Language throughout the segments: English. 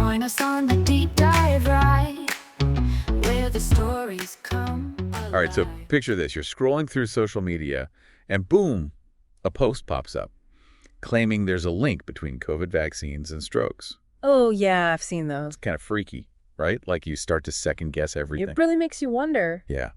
Join us on the deep dive ride, where the stories come alive. All right, so picture this. You're scrolling through social media, and boom, a post pops up claiming there's a link between COVID vaccines and strokes. Oh, yeah, I've seen those. Kind of freaky, right? Like you start to second guess everything. It really makes you wonder. Yeah.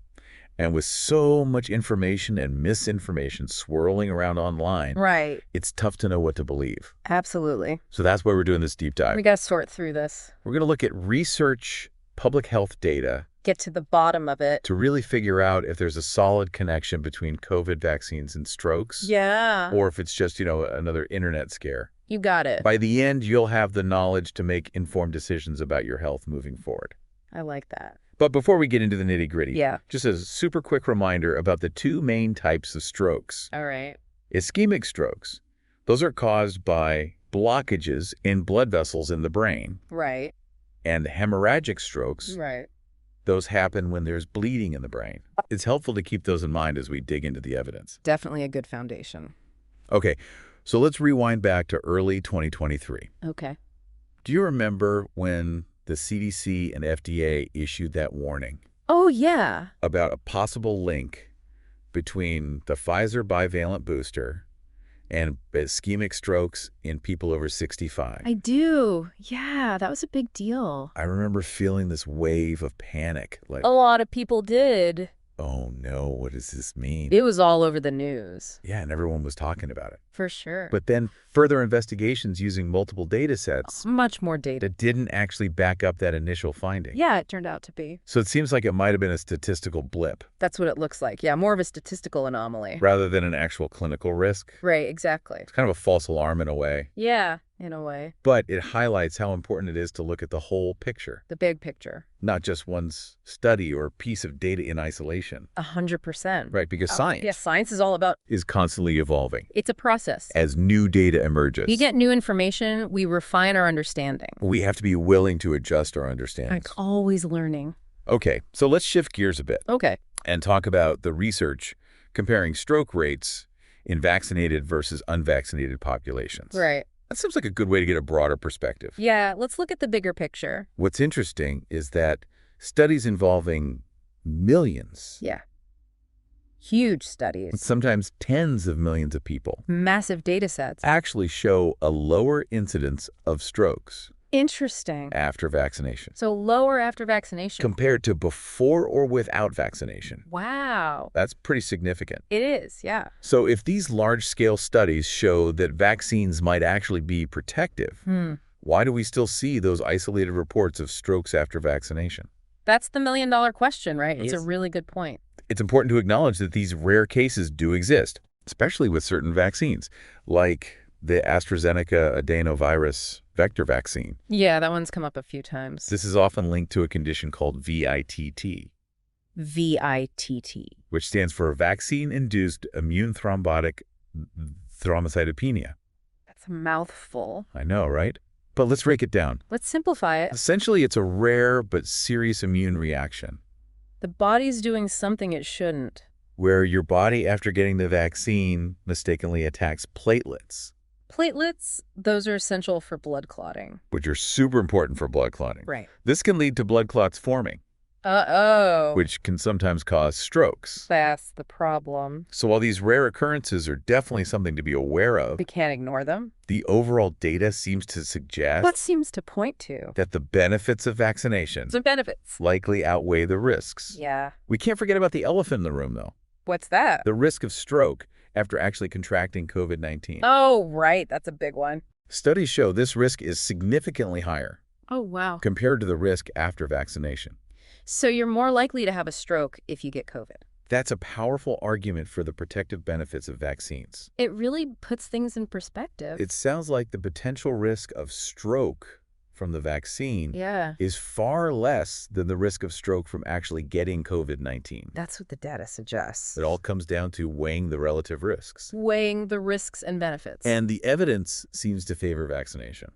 And with so much information and misinformation swirling around online, Right. it's tough to know what to believe. Absolutely. So that's why we're doing this deep dive. We got to sort through this. We're going to look at research, public health data, Get to the bottom of it. to really figure out if there's a solid connection between COVID vaccines and strokes. Yeah. Or if it's just, another internet scare. You got it. By the end, you'll have the knowledge to make informed decisions about your health moving forward. I like that. But before we get into the nitty-gritty, Yeah. just a super quick reminder about the two main types of strokes. All right. Ischemic strokes. Those are caused by blockages in blood vessels in the brain. Right. And hemorrhagic strokes, Right. those happen when there's bleeding in the brain. It's helpful to keep those in mind as we dig into the evidence. Definitely a good foundation. Okay, so let's rewind back to early 2023. Okay. Do you remember when the CDC and FDA issued that warning Oh, yeah. about a possible link between the Pfizer bivalent booster and ischemic strokes in people over 65? I do. Yeah, that was a big deal. I remember feeling this wave of panic, like, A lot of people did. oh no, what does this mean? It was all over the news. Yeah, and everyone was talking about it. For sure. But then further investigations using multiple data sets Much more data. that didn't actually back up that initial finding. Yeah, it turned out to be. So it seems like it might have been a statistical blip That's what it looks like. Yeah, more of a statistical anomaly. rather than an actual clinical risk. Right, exactly. It's kind of a false alarm in a way, Yeah, in a way. but it highlights how important it is to look at the whole picture, The big picture. not just one's study or piece of data in isolation. 100%. Right, because science Yeah, science is all about, is constantly evolving it's a process. as new data emerges. We get new information, we refine our understanding. We have to be willing to adjust our understanding. Like always learning. Okay, so let's shift gears a bit Okay. and talk about the research comparing stroke rates in vaccinated versus unvaccinated populations. Right. That seems like a good way to get a broader perspective. Yeah, let's look at the bigger picture. What's interesting is that studies involving millions, Yeah. Huge studies. sometimes tens of millions of people, Massive data sets. actually show a lower incidence of strokes Interesting. after vaccination So lower after vaccination. compared to before or without vaccination. Wow. That's pretty significant. It is, yeah. So if these large-scale studies show that vaccines might actually be protective, why do we still see those isolated reports of strokes after vaccination? That's the million-dollar question, right? It's a Yes. really good point. It's important to acknowledge that these rare cases do exist, especially with certain vaccines, like the AstraZeneca adenovirus vector vaccine. Yeah, that one's come up a few times. This is often linked to a condition called VITT, VITT. which stands for vaccine-induced immune thrombotic thrombocytopenia. That's a mouthful. I know, right? But let's break it down. Let's simplify it. Essentially, it's a rare but serious immune reaction The body's doing something it shouldn't. where your body, after getting the vaccine, mistakenly attacks platelets, Platelets, those are essential for blood clotting. which are super important for blood clotting. Right. This can lead to blood clots forming, Uh-oh. which can sometimes cause strokes. That's the problem. So while these rare occurrences are definitely something to be aware of, We can't ignore them. the overall data seems to suggest What seems to point to? that the benefits of vaccination Some benefits. likely outweigh the risks. Yeah. We can't forget about the elephant in the room, though. What's that? The risk of stroke after actually contracting COVID-19. Oh, right. That's a big one. Studies show this risk is significantly higher Oh, wow. compared to the risk after vaccination. So you're more likely to have a stroke if you get COVID. That's a powerful argument for the protective benefits of vaccines. It really puts things in perspective. It sounds like the potential risk of stroke from the vaccine Yeah. is far less than the risk of stroke from actually getting COVID-19. That's what the data suggests. It all comes down to weighing the relative risks. Weighing the risks and benefits. And the evidence seems to favor vaccination.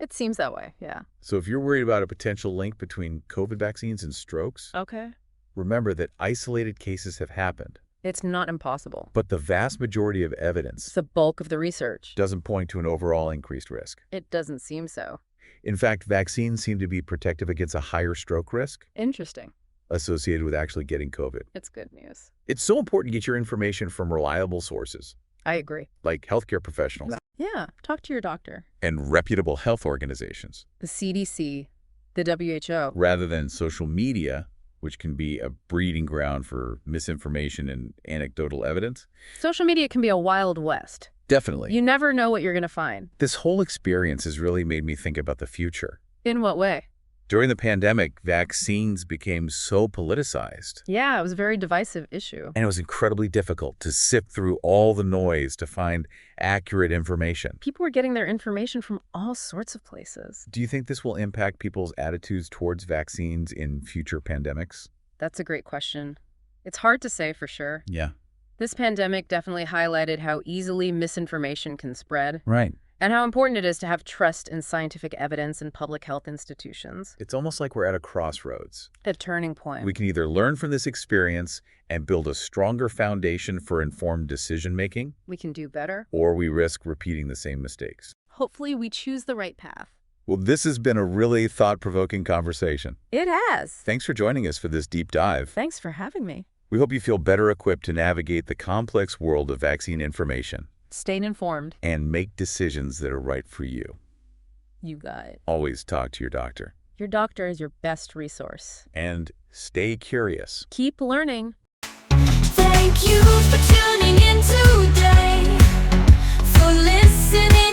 It seems that way, yeah. So if you're worried about a potential link between COVID vaccines and strokes, Okay. remember that isolated cases have happened. It's not impossible. But the vast majority of It's evidence the bulk of the research. doesn't point to an overall increased risk. It doesn't seem so. In fact, vaccines seem to be protective against a higher stroke risk Interesting. associated with actually getting COVID. It's good news. It's so important to get your information from reliable sources, I agree. like healthcare professionals Yeah, talk to your doctor. and reputable health organizations, The CDC, the WHO. rather than social media, which can be a breeding ground for misinformation and anecdotal evidence. Social media can be a wild west. Definitely. You never know what you're going to find. This whole experience has really made me think about the future. In what way? During the pandemic, vaccines became so politicized, Yeah, it was a very divisive issue. and it was incredibly difficult to sift through all the noise to find accurate information. People were getting their information from all sorts of places. Do you think this will impact people's attitudes towards vaccines in future pandemics? That's a great question. It's hard to say for sure. Yeah. This pandemic definitely highlighted how easily misinformation can spread Right. and how important it is to have trust in scientific evidence and public health institutions. It's almost like we're at a crossroads. A turning point. We can either learn from this experience and build a stronger foundation for informed decision-making, We can do better. or we risk repeating the same mistakes. Hopefully we choose the right path. Well, this has been a really thought-provoking conversation. It has. Thanks for joining us for this deep dive. Thanks for having me. We hope you feel better equipped to navigate the complex world of vaccine information Stay informed. and make decisions that are right for you. You got it. Always talk to your doctor. Your doctor is your best resource. And stay curious. Keep learning. Thank you for tuning in today, for listening.